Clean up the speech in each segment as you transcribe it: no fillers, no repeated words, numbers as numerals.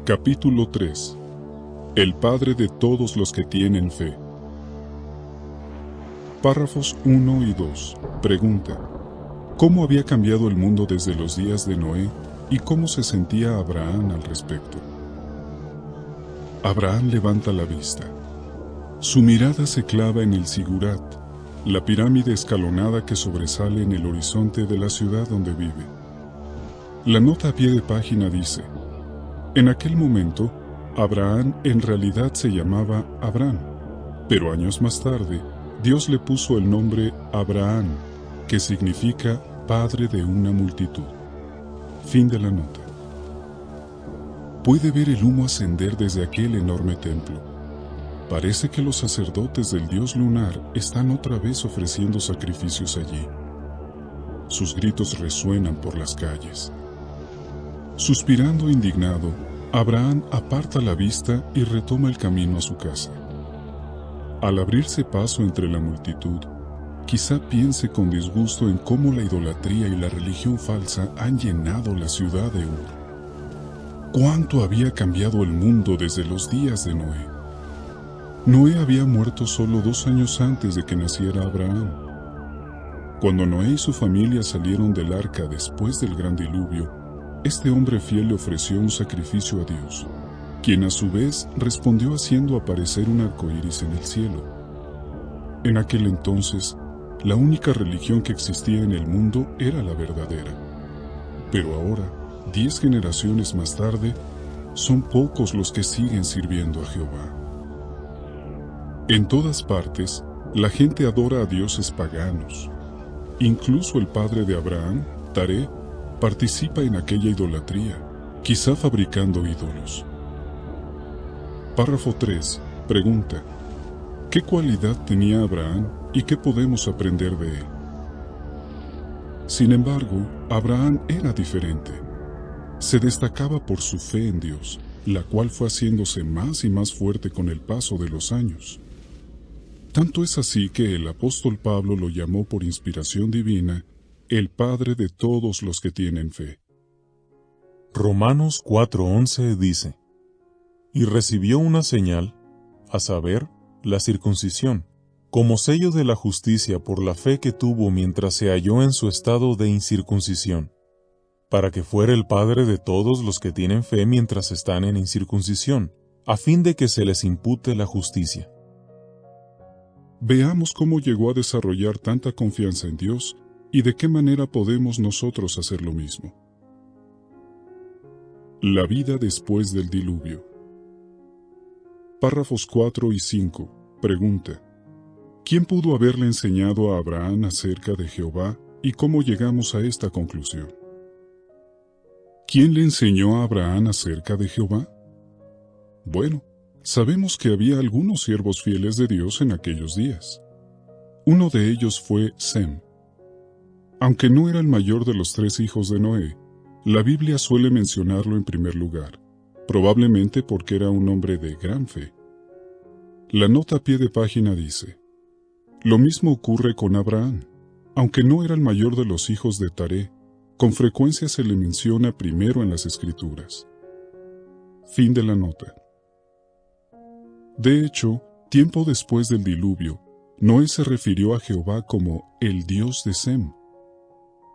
Capítulo 3. El Padre de todos los que tienen fe. Párrafos 1 y 2. Pregunta: ¿cómo había cambiado el mundo desde los días de Noé y cómo se sentía Abraham al respecto? Abraham levanta la vista. Su mirada se clava en el Sigurat, la pirámide escalonada que sobresale en el horizonte de la ciudad donde vive. La nota a pie de página dice: en aquel momento, Abraham en realidad se llamaba Abram, pero años más tarde, Dios le puso el nombre Abraham, que significa padre de una multitud. Fin de la nota. Puede ver el humo ascender desde aquel enorme templo. Parece que los sacerdotes del dios lunar están otra vez ofreciendo sacrificios allí. Sus gritos resuenan por las calles. Suspirando indignado, Abraham aparta la vista y retoma el camino a su casa. Al abrirse paso entre la multitud, quizá piense con disgusto en cómo la idolatría y la religión falsa han llenado la ciudad de Ur. ¿Cuánto había cambiado el mundo desde los días de Noé? Noé había muerto solo 2 años antes de que naciera Abraham. Cuando Noé y su familia salieron del arca después del gran diluvio, este hombre fiel le ofreció un sacrificio a Dios, quien a su vez respondió haciendo aparecer un arco iris en el cielo. En aquel entonces, la única religión que existía en el mundo era la verdadera. Pero ahora, 10 generaciones más tarde, son pocos los que siguen sirviendo a Jehová. En todas partes, la gente adora a dioses paganos. Incluso el padre de Abraham, Taré, participa en aquella idolatría, quizá fabricando ídolos. Párrafo 3. Pregunta: ¿qué cualidad tenía Abraham y qué podemos aprender de él? Sin embargo, Abraham era diferente. Se destacaba por su fe en Dios, la cual fue haciéndose más y más fuerte con el paso de los años. Tanto es así que el apóstol Pablo lo llamó por inspiración divina el Padre de todos los que tienen fe. Romanos 4:11 dice: y recibió una señal, a saber, la circuncisión, como sello de la justicia por la fe que tuvo mientras se halló en su estado de incircuncisión, para que fuera el Padre de todos los que tienen fe mientras están en incircuncisión, a fin de que se les impute la justicia. Veamos cómo llegó a desarrollar tanta confianza en Dios y de qué manera podemos nosotros hacer lo mismo. La vida después del diluvio. Párrafos 4 y 5. Pregunta: ¿quién pudo haberle enseñado a Abraham acerca de Jehová y cómo llegamos a esta conclusión? ¿Quién le enseñó a Abraham acerca de Jehová? Bueno, sabemos que había algunos siervos fieles de Dios en aquellos días. Uno de ellos fue Sem. Aunque no era el mayor de los 3 hijos de Noé, la Biblia suele mencionarlo en primer lugar, probablemente porque era un hombre de gran fe. La nota a pie de página dice: lo mismo ocurre con Abraham. Aunque no era el mayor de los hijos de Taré, con frecuencia se le menciona primero en las Escrituras. Fin de la nota. De hecho, tiempo después del diluvio, Noé se refirió a Jehová como el Dios de Sem.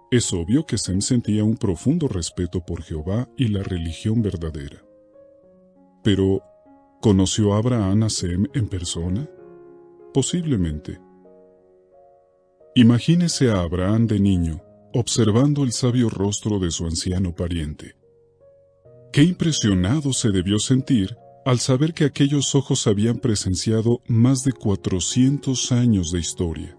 Es obvio que Sem sentía un profundo respeto por Jehová y la religión verdadera. Pero, ¿conoció Abraham a Sem en persona? Posiblemente. Imagínese a Abraham de niño, observando el sabio rostro de su anciano pariente. Qué impresionado se debió sentir al saber que aquellos ojos habían presenciado más de 400 años de historia.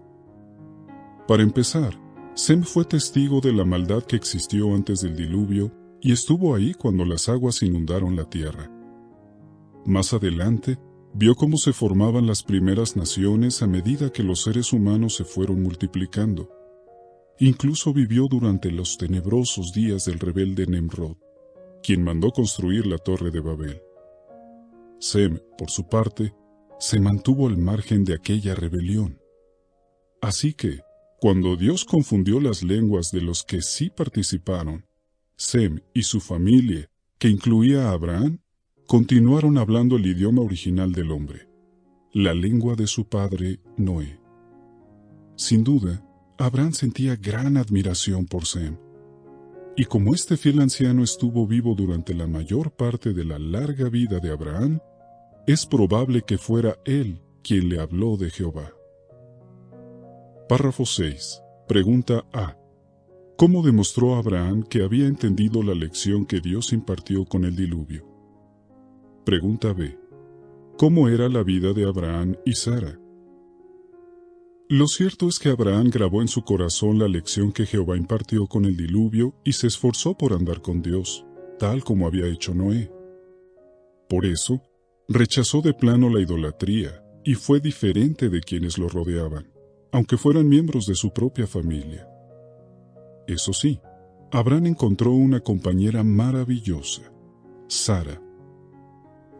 Para empezar, Sem fue testigo de la maldad que existió antes del diluvio y estuvo ahí cuando las aguas inundaron la tierra. Más adelante, vio cómo se formaban las primeras naciones a medida que los seres humanos se fueron multiplicando. Incluso vivió durante los tenebrosos días del rebelde Nemrod, quien mandó construir la Torre de Babel. Sem, por su parte, se mantuvo al margen de aquella rebelión. Así que, cuando Dios confundió las lenguas de los que sí participaron, Sem y su familia, que incluía a Abraham, continuaron hablando el idioma original del hombre, la lengua de su padre Noé. Sin duda, Abraham sentía gran admiración por Sem, y como este fiel anciano estuvo vivo durante la mayor parte de la larga vida de Abraham, es probable que fuera él quien le habló de Jehová. Párrafo 6. Pregunta A. ¿Cómo demostró Abraham que había entendido la lección que Dios impartió con el diluvio? Pregunta B. ¿Cómo era la vida de Abraham y Sara? Lo cierto es que Abraham grabó en su corazón la lección que Jehová impartió con el diluvio y se esforzó por andar con Dios, tal como había hecho Noé. Por eso, rechazó de plano la idolatría y fue diferente de quienes lo rodeaban, aunque fueran miembros de su propia familia. Eso sí, Abraham encontró una compañera maravillosa, Sara.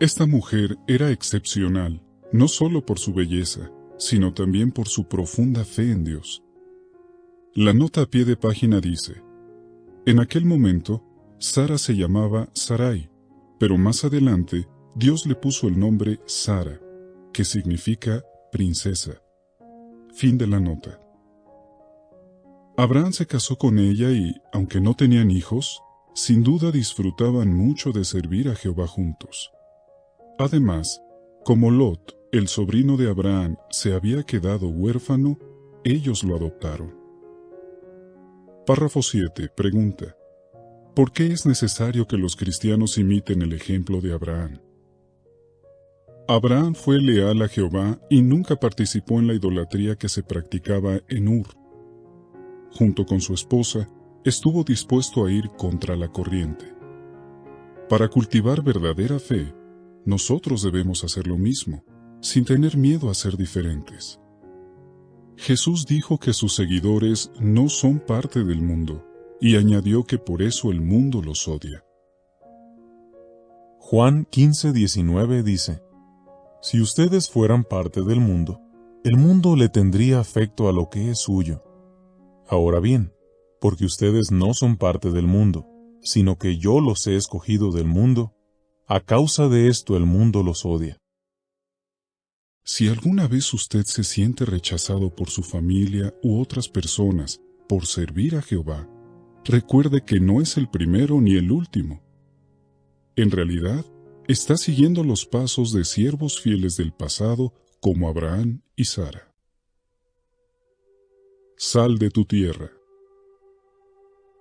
Esta mujer era excepcional, no solo por su belleza, sino también por su profunda fe en Dios. La nota a pie de página dice: en aquel momento, Sara se llamaba Sarai, pero más adelante, Dios le puso el nombre Sara, que significa princesa. Fin de la nota. Abraham se casó con ella y, aunque no tenían hijos, sin duda disfrutaban mucho de servir a Jehová juntos. Además, como Lot, el sobrino de Abraham, se había quedado huérfano, ellos lo adoptaron. Párrafo 7. Pregunta: ¿por qué es necesario que los cristianos imiten el ejemplo de Abraham? Abraham fue leal a Jehová y nunca participó en la idolatría que se practicaba en Ur. Junto con su esposa, estuvo dispuesto a ir contra la corriente. Para cultivar verdadera fe, nosotros debemos hacer lo mismo, sin tener miedo a ser diferentes. Jesús dijo que sus seguidores no son parte del mundo, y añadió que por eso el mundo los odia. Juan 15:19 dice: si ustedes fueran parte del mundo, el mundo le tendría afecto a lo que es suyo. Ahora bien, porque ustedes no son parte del mundo, sino que yo los he escogido del mundo, a causa de esto el mundo los odia. Si alguna vez usted se siente rechazado por su familia u otras personas por servir a Jehová, recuerde que no es el primero ni el último. En realidad, está siguiendo los pasos de siervos fieles del pasado como Abraham y Sara. Sal de tu tierra.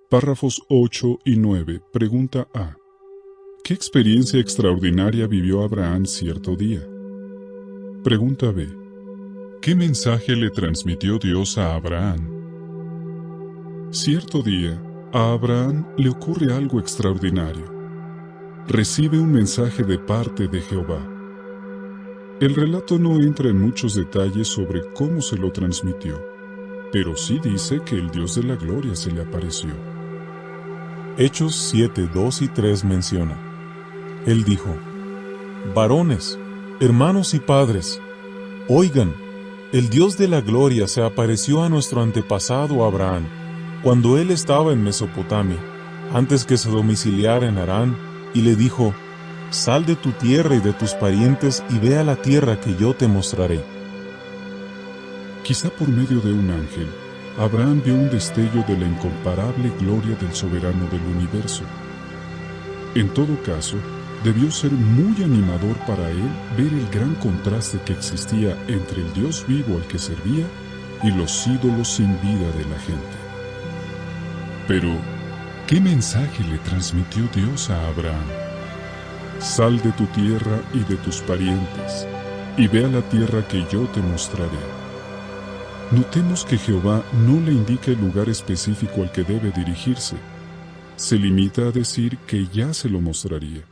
Párrafos 8 y 9. Pregunta A. ¿Qué experiencia extraordinaria vivió Abraham cierto día? Pregunta B. ¿Qué mensaje le transmitió Dios a Abraham? Cierto día, a Abraham le ocurre algo extraordinario. Recibe un mensaje de parte de Jehová. El relato no entra en muchos detalles sobre cómo se lo transmitió, pero sí dice que el Dios de la gloria se le apareció. Hechos 7:2 y 3 menciona: Él dijo: varones, hermanos y padres, oigan, el Dios de la gloria se apareció a nuestro antepasado Abraham, cuando él estaba en Mesopotamia, antes que se domiciliara en Harán, y le dijo: sal de tu tierra y de tus parientes y ve a la tierra que yo te mostraré. Quizá por medio de un ángel, Abraham vio un destello de la incomparable gloria del soberano del universo. En todo caso, debió ser muy animador para él ver el gran contraste que existía entre el Dios vivo al que servía y los ídolos sin vida de la gente. Pero, ¿qué mensaje le transmitió Dios a Abraham? Sal de tu tierra y de tus parientes, y ve a la tierra que yo te mostraré. Notemos que Jehová no le indica el lugar específico al que debe dirigirse. Se limita a decir que ya se lo mostraría.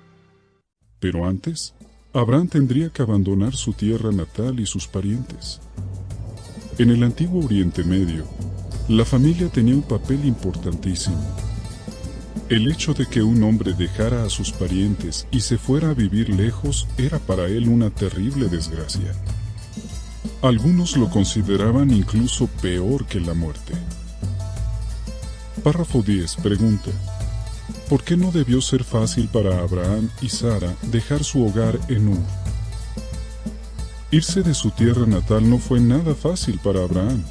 Pero antes, Abraham tendría que abandonar su tierra natal y sus parientes. En el antiguo Oriente Medio, la familia tenía un papel importantísimo. El hecho de que un hombre dejara a sus parientes y se fuera a vivir lejos era para él una terrible desgracia. Algunos lo consideraban incluso peor que la muerte. Párrafo 10 pregunta: ¿por qué no debió ser fácil para Abraham y Sara dejar su hogar en Ur? Irse de su tierra natal no fue nada fácil para Abraham.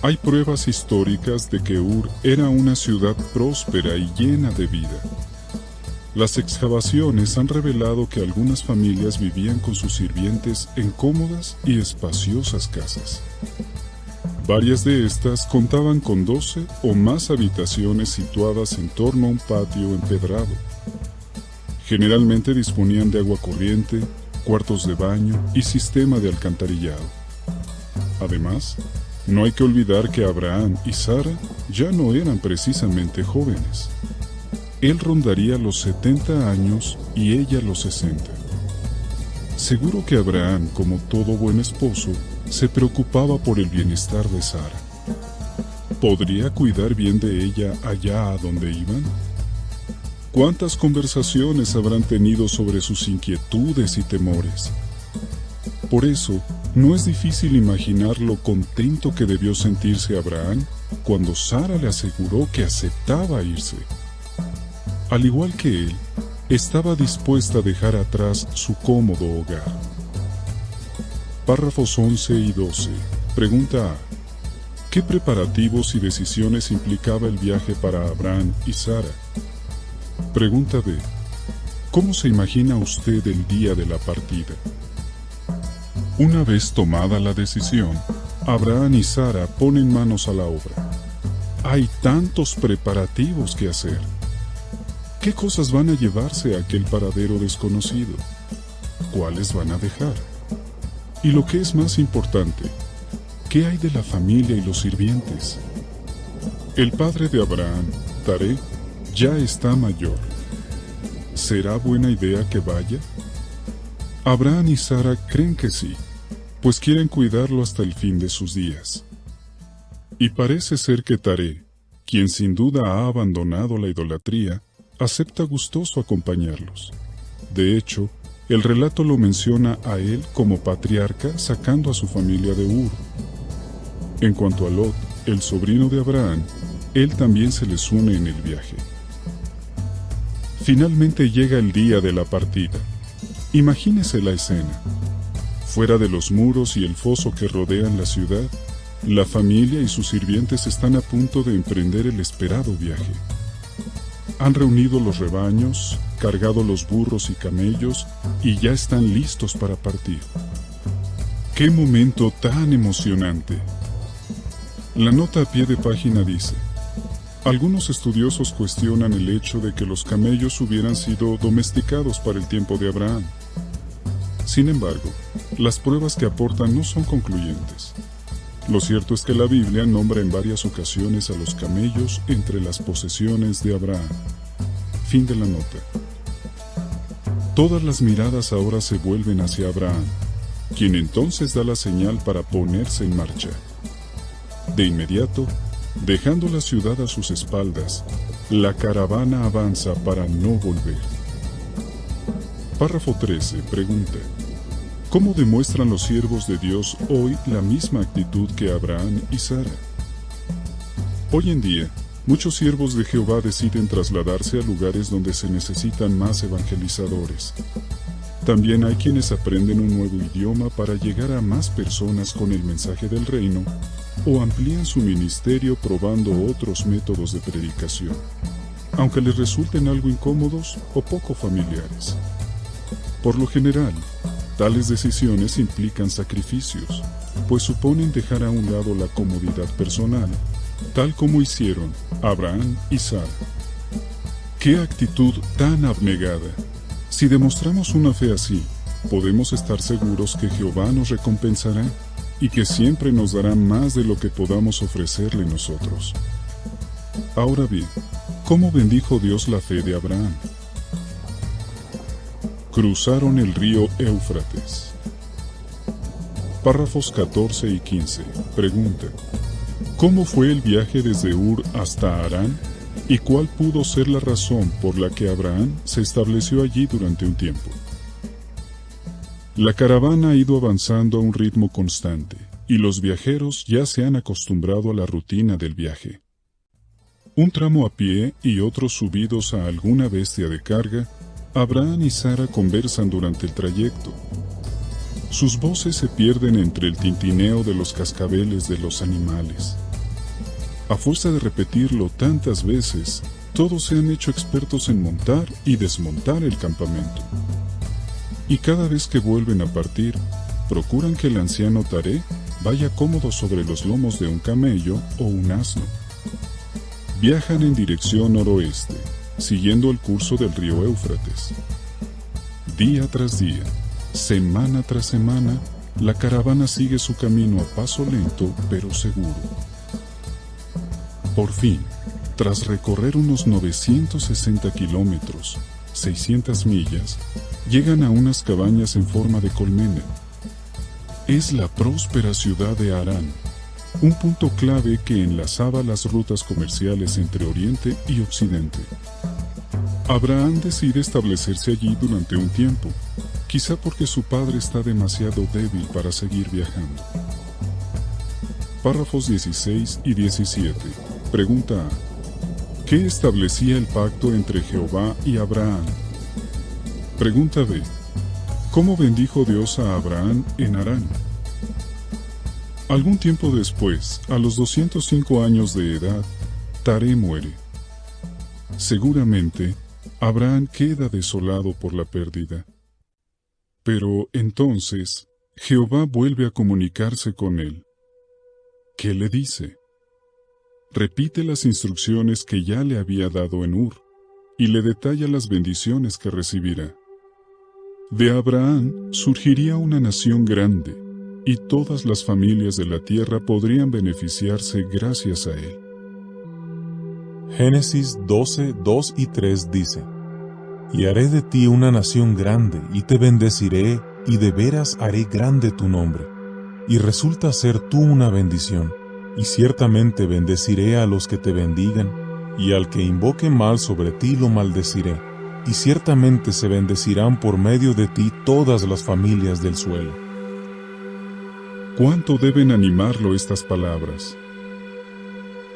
Hay pruebas históricas de que Ur era una ciudad próspera y llena de vida. Las excavaciones han revelado que algunas familias vivían con sus sirvientes en cómodas y espaciosas casas. Varias de estas contaban con 12 o más habitaciones situadas en torno a un patio empedrado. Generalmente disponían de agua corriente, cuartos de baño y sistema de alcantarillado. Además, no hay que olvidar que Abraham y Sara ya no eran precisamente jóvenes. Él rondaría los 70 años y ella los 60. Seguro que Abraham, como todo buen esposo, se preocupaba por el bienestar de Sara. ¿Podría cuidar bien de ella allá a donde iban? ¿Cuántas conversaciones habrán tenido sobre sus inquietudes y temores? Por eso, no es difícil imaginar lo contento que debió sentirse Abraham cuando Sara le aseguró que aceptaba irse. Al igual que él, estaba dispuesta a dejar atrás su cómodo hogar. Párrafos 11 y 12. Pregunta A: ¿qué preparativos y decisiones implicaba el viaje para Abraham y Sara? Pregunta B: ¿cómo se imagina usted el día de la partida? Una vez tomada la decisión, Abraham y Sara ponen manos a la obra. Hay tantos preparativos que hacer. ¿Qué cosas van a llevarse a aquel paradero desconocido? ¿Cuáles van a dejar? Y lo que es más importante, ¿qué hay de la familia y los sirvientes? El padre de Abraham, Taré, ya está mayor. ¿Será buena idea que vaya? Abraham y Sara creen que sí, pues quieren cuidarlo hasta el fin de sus días. Y parece ser que Taré, quien sin duda ha abandonado la idolatría, acepta gustoso acompañarlos. De hecho, el relato lo menciona a él como patriarca sacando a su familia de Ur. En cuanto a Lot, el sobrino de Abraham, él también se les une en el viaje. Finalmente llega el día de la partida. Imagínese la escena. Fuera de los muros y el foso que rodean la ciudad, la familia y sus sirvientes están a punto de emprender el esperado viaje. Han reunido los rebaños, cargado los burros y camellos y ya están listos para partir. ¡Qué momento tan emocionante! La nota a pie de página dice: algunos estudiosos cuestionan el hecho de que los camellos hubieran sido domesticados para el tiempo de Abraham. Sin embargo, las pruebas que aportan no son concluyentes. Lo cierto es que la Biblia nombra en varias ocasiones a los camellos entre las posesiones de Abraham. Fin de la nota. Todas las miradas ahora se vuelven hacia Abraham, quien entonces da la señal para ponerse en marcha. De inmediato, dejando la ciudad a sus espaldas, la caravana avanza para no volver. Párrafo 13 pregunta: ¿cómo demuestran los siervos de Dios hoy la misma actitud que Abraham y Sara? Hoy en día, muchos siervos de Jehová deciden trasladarse a lugares donde se necesitan más evangelizadores. También hay quienes aprenden un nuevo idioma para llegar a más personas con el mensaje del reino, o amplían su ministerio probando otros métodos de predicación, aunque les resulten algo incómodos o poco familiares. Por lo general, tales decisiones implican sacrificios, pues suponen dejar a un lado la comodidad personal, tal como hicieron Abraham y Sara. ¡Qué actitud tan abnegada! Si demostramos una fe así, podemos estar seguros que Jehová nos recompensará y que siempre nos dará más de lo que podamos ofrecerle nosotros. Ahora bien, ¿cómo bendijo Dios la fe de Abraham? Cruzaron el río Éufrates. Párrafos 14 y 15. Pregunta: ¿cómo fue el viaje desde Ur hasta Harán? y cuál pudo ser la razón por la que Abraham se estableció allí durante un tiempo. La caravana ha ido avanzando a un ritmo constante, y los viajeros ya se han acostumbrado a la rutina del viaje. Un tramo a pie y otros subidos a alguna bestia de carga, Abraham y Sara conversan durante el trayecto. Sus voces se pierden entre el tintineo de los cascabeles de los animales. A fuerza de repetirlo tantas veces, todos se han hecho expertos en montar y desmontar el campamento. Y cada vez que vuelven a partir, procuran que el anciano Taré vaya cómodo sobre los lomos de un camello o un asno. Viajan en dirección noroeste, siguiendo el curso del río Éufrates. Día tras día, semana tras semana, la caravana sigue su camino a paso lento pero seguro. Por fin, tras recorrer unos 960 kilómetros, 600 millas, llegan a unas cabañas en forma de colmena. Es la próspera ciudad de Harán, un punto clave que enlazaba las rutas comerciales entre Oriente y Occidente. Abraham decide establecerse allí durante un tiempo, quizá porque su padre está demasiado débil para seguir viajando. Párrafos 16 y 17. Pregunta A. ¿Qué establecía el pacto entre Jehová y Abraham? Pregunta B. ¿Cómo bendijo Dios a Abraham en Harán? Algún tiempo después, a los 205 años de edad, Taré muere. Seguramente, Abraham queda desolado por la pérdida. Pero entonces, Jehová vuelve a comunicarse con él. ¿Qué le dice? Repite las instrucciones que ya le había dado en Ur, y le detalla las bendiciones que recibirá. De Abraham surgiría una nación grande, y todas las familias de la tierra podrían beneficiarse gracias a él. Génesis 12, 2 y 3 dice: Y haré de ti una nación grande, y te bendeciré, y de veras haré grande tu nombre, y resulta ser tú una bendición. Y ciertamente bendeciré a los que te bendigan, y al que invoque mal sobre ti lo maldeciré, y ciertamente se bendecirán por medio de ti todas las familias del suelo. ¿Cuánto deben animarlo estas palabras?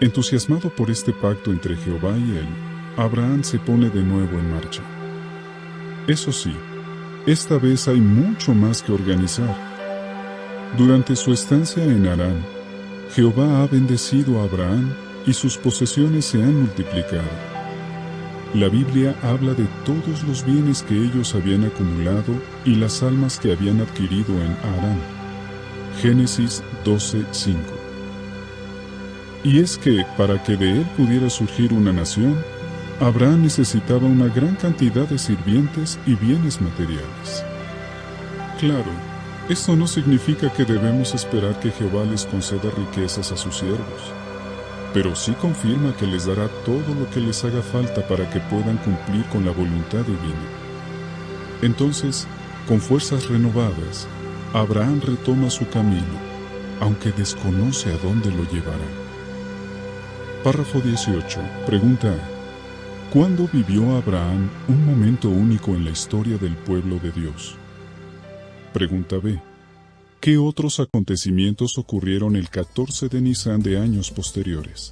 Entusiasmado por este pacto entre Jehová y él, Abraham se pone de nuevo en marcha. Eso sí, esta vez hay mucho más que organizar. Durante su estancia en Harán, Jehová ha bendecido a Abraham y sus posesiones se han multiplicado. La Biblia habla de todos los bienes que ellos habían acumulado y las almas que habían adquirido en Harán. Génesis 12:5. Y es que, para que de él pudiera surgir una nación, Abraham necesitaba una gran cantidad de sirvientes y bienes materiales. Claro, esto no significa que debemos esperar que Jehová les conceda riquezas a sus siervos, pero sí confirma que les dará todo lo que les haga falta para que puedan cumplir con la voluntad divina. Entonces, con fuerzas renovadas, Abraham retoma su camino, aunque desconoce a dónde lo llevará. Párrafo 18. Pregunta A. ¿Cuándo vivió Abraham un momento único en la historia del pueblo de Dios? Pregunta B. ¿Qué otros acontecimientos ocurrieron el 14 de Nisán de años posteriores?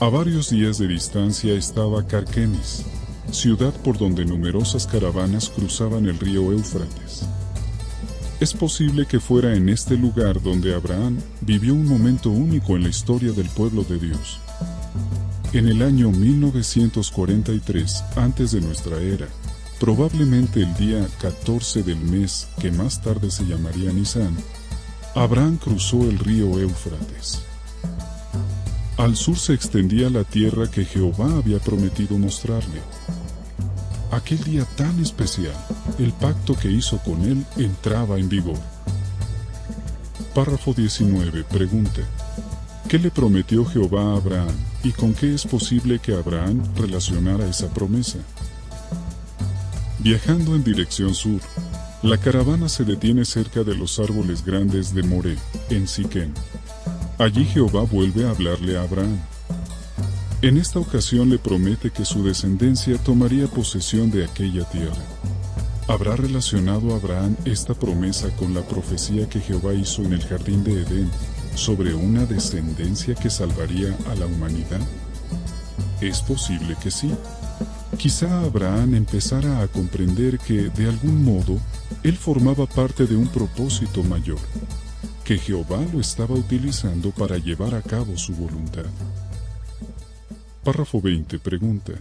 A varios días de distancia estaba Carquemis, ciudad por donde numerosas caravanas cruzaban el río Éufrates. Es posible que fuera en este lugar donde Abraham vivió un momento único en la historia del pueblo de Dios. En el año 1943, antes de nuestra era, probablemente el día 14 del mes que más tarde se llamaría Nisán, Abraham cruzó el río Éufrates. Al sur se extendía la tierra que Jehová había prometido mostrarle. Aquel día tan especial, el pacto que hizo con él entraba en vigor. Párrafo 19. Pregunta: ¿qué le prometió Jehová a Abraham y con qué es posible que Abraham relacionara esa promesa? Viajando en dirección sur, la caravana se detiene cerca de los árboles grandes de Moré, en Siquem. Allí Jehová vuelve a hablarle a Abraham. En esta ocasión le promete que su descendencia tomaría posesión de aquella tierra. ¿Habrá relacionado Abraham esta promesa con la profecía que Jehová hizo en el jardín de Edén sobre una descendencia que salvaría a la humanidad? Es posible que sí. Quizá Abraham empezara a comprender que, de algún modo, él formaba parte de un propósito mayor, que Jehová lo estaba utilizando para llevar a cabo su voluntad. Párrafo 20 pregunta: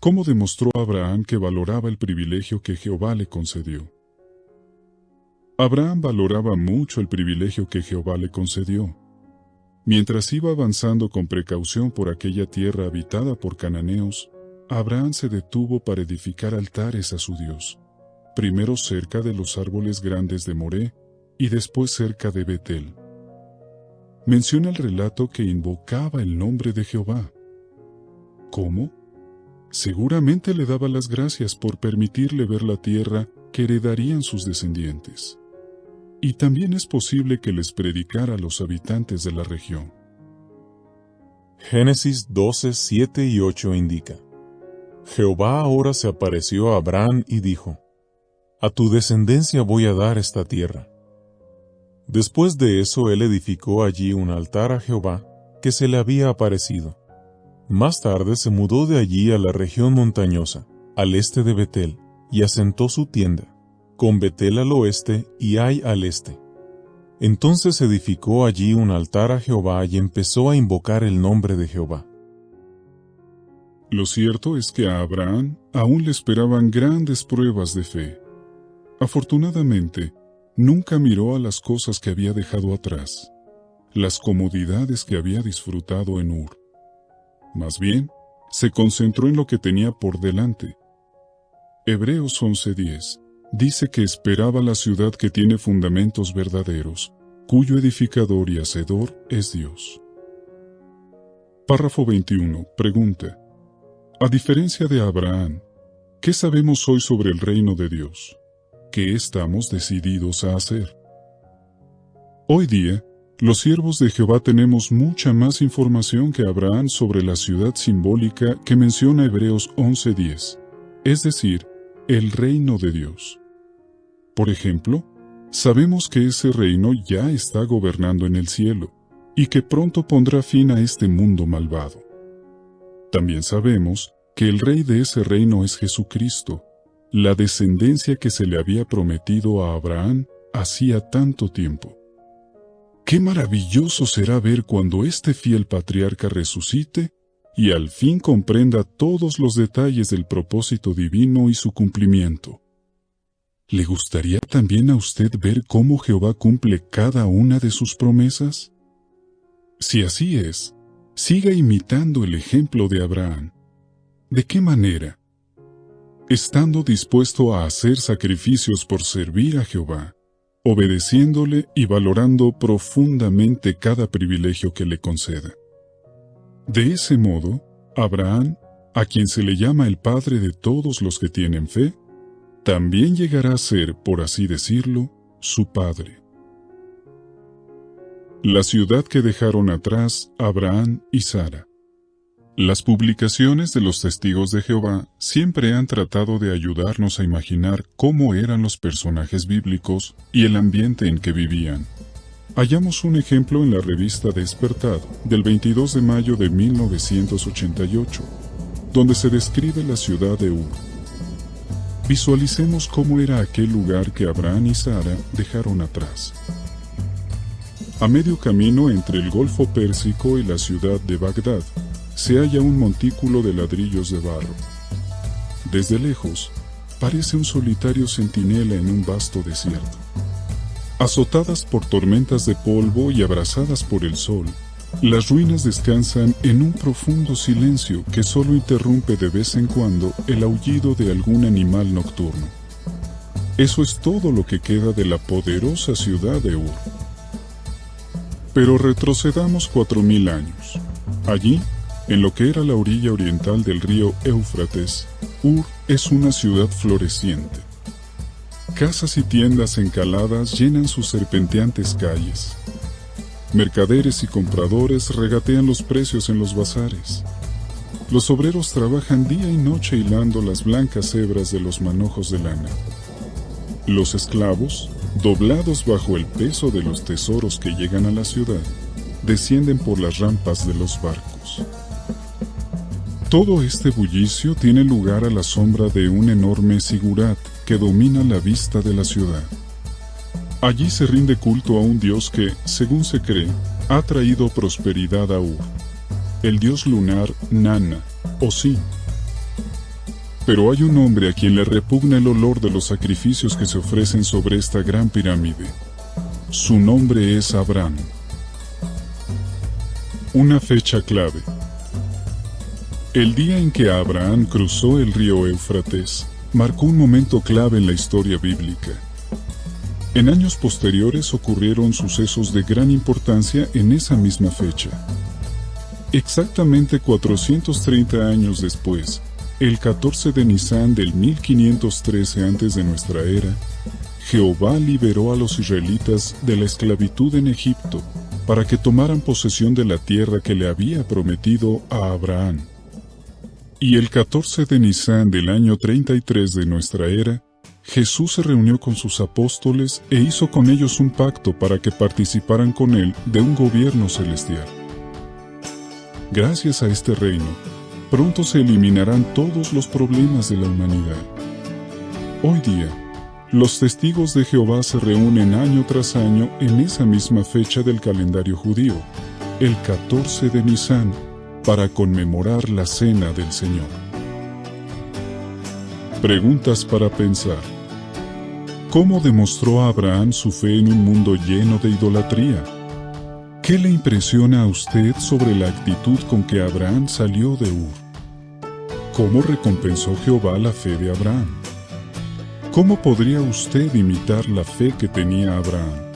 ¿cómo demostró Abraham que valoraba el privilegio que Jehová le concedió? Abraham valoraba mucho el privilegio que Jehová le concedió. Mientras iba avanzando con precaución por aquella tierra habitada por cananeos, Abraham se detuvo para edificar altares a su Dios, primero cerca de los árboles grandes de Moré y después cerca de Betel. Menciona el relato que invocaba el nombre de Jehová. ¿Cómo? Seguramente le daba las gracias por permitirle ver la tierra que heredarían sus descendientes. Y también es posible que les predicara a los habitantes de la región. Génesis 12, 7 y 8 indica: Jehová ahora se apareció a Abraham y dijo: A tu descendencia voy a dar esta tierra. Después de eso él edificó allí un altar a Jehová que se le había aparecido. Más tarde se mudó de allí a la región montañosa, al este de Betel, y asentó su tienda, con Betel al oeste y Ai al este. Entonces edificó allí un altar a Jehová y empezó a invocar el nombre de Jehová. Lo cierto es que a Abraham aún le esperaban grandes pruebas de fe. Afortunadamente, nunca miró a las cosas que había dejado atrás, las comodidades que había disfrutado en Ur. Más bien, se concentró en lo que tenía por delante. Hebreos 11:10 dice que esperaba la ciudad que tiene fundamentos verdaderos, cuyo edificador y hacedor es Dios. Párrafo 21 pregunta: a diferencia de Abraham, ¿qué sabemos hoy sobre el reino de Dios? ¿Qué estamos decididos a hacer? Hoy día, los siervos de Jehová tenemos mucha más información que Abraham sobre la ciudad simbólica que menciona Hebreos 11:10, es decir, el reino de Dios. Por ejemplo, sabemos que ese reino ya está gobernando en el cielo y que pronto pondrá fin a este mundo malvado. También sabemos que el rey de ese reino es Jesucristo, la descendencia que se le había prometido a Abraham hacía tanto tiempo. ¡Qué maravilloso será ver cuando este fiel patriarca resucite y al fin comprenda todos los detalles del propósito divino y su cumplimiento! ¿Le gustaría también a usted ver cómo Jehová cumple cada una de sus promesas? Si así es, siga imitando el ejemplo de Abraham. ¿De qué manera? Estando dispuesto a hacer sacrificios por servir a Jehová, obedeciéndole y valorando profundamente cada privilegio que le conceda. De ese modo, Abraham, a quien se le llama el padre de todos los que tienen fe, también llegará a ser, por así decirlo, su padre. La ciudad que dejaron atrás Abraham y Sara. Las publicaciones de los testigos de Jehová siempre han tratado de ayudarnos a imaginar cómo eran los personajes bíblicos y el ambiente en que vivían. Hallamos un ejemplo en la revista Despertad del 22 de mayo de 1988, donde se describe la ciudad de Ur. Visualicemos cómo era aquel lugar que Abraham y Sara dejaron atrás. A medio camino entre el Golfo Pérsico y la ciudad de Bagdad, se halla un montículo de ladrillos de barro. Desde lejos, parece un solitario centinela en un vasto desierto. Azotadas por tormentas de polvo y abrasadas por el sol, las ruinas descansan en un profundo silencio que solo interrumpe de vez en cuando el aullido de algún animal nocturno. Eso es todo lo que queda de la poderosa ciudad de Ur. Pero retrocedamos 4000 años. Allí, en lo que era la orilla oriental del río Éufrates, Ur es una ciudad floreciente. Casas y tiendas encaladas llenan sus serpenteantes calles. Mercaderes y compradores regatean los precios en los bazares. los obreros trabajan día y noche hilando las blancas hebras de los manojos de lana. Los esclavos, doblados bajo el peso de los tesoros que llegan a la ciudad, descienden por las rampas de los barcos. Todo este bullicio tiene lugar a la sombra de un enorme sigurat que domina la vista de la ciudad. Allí se rinde culto a un dios que, según se cree, ha traído prosperidad a Ur, el dios lunar Nana, o Sin. Pero hay un hombre a quien le repugna el olor de los sacrificios que se ofrecen sobre esta gran pirámide. Su nombre es Abraham. Una fecha clave. El día en que Abraham cruzó el río Éufrates marcó un momento clave en la historia bíblica. En años posteriores ocurrieron sucesos de gran importancia en esa misma fecha. Exactamente 430 años después, el 14 de Nisán del 1513 antes de nuestra era, Jehová liberó a los israelitas de la esclavitud en Egipto para que tomaran posesión de la tierra que le había prometido a Abraham. Y el 14 de Nisán del año 33 de nuestra era, Jesús se reunió con sus apóstoles e hizo con ellos un pacto para que participaran con él de un gobierno celestial. Gracias a este reino, pronto se eliminarán todos los problemas de la humanidad. Hoy día, los testigos de Jehová se reúnen año tras año en esa misma fecha del calendario judío, el 14 de Nisán, para conmemorar la Cena del Señor. Preguntas para pensar. ¿Cómo demostró Abraham su fe en un mundo lleno de idolatría? ¿Qué le impresiona a usted sobre la actitud con que Abraham salió de Ur? ¿Cómo recompensó Jehová la fe de Abraham? ¿Cómo podría usted imitar la fe que tenía Abraham?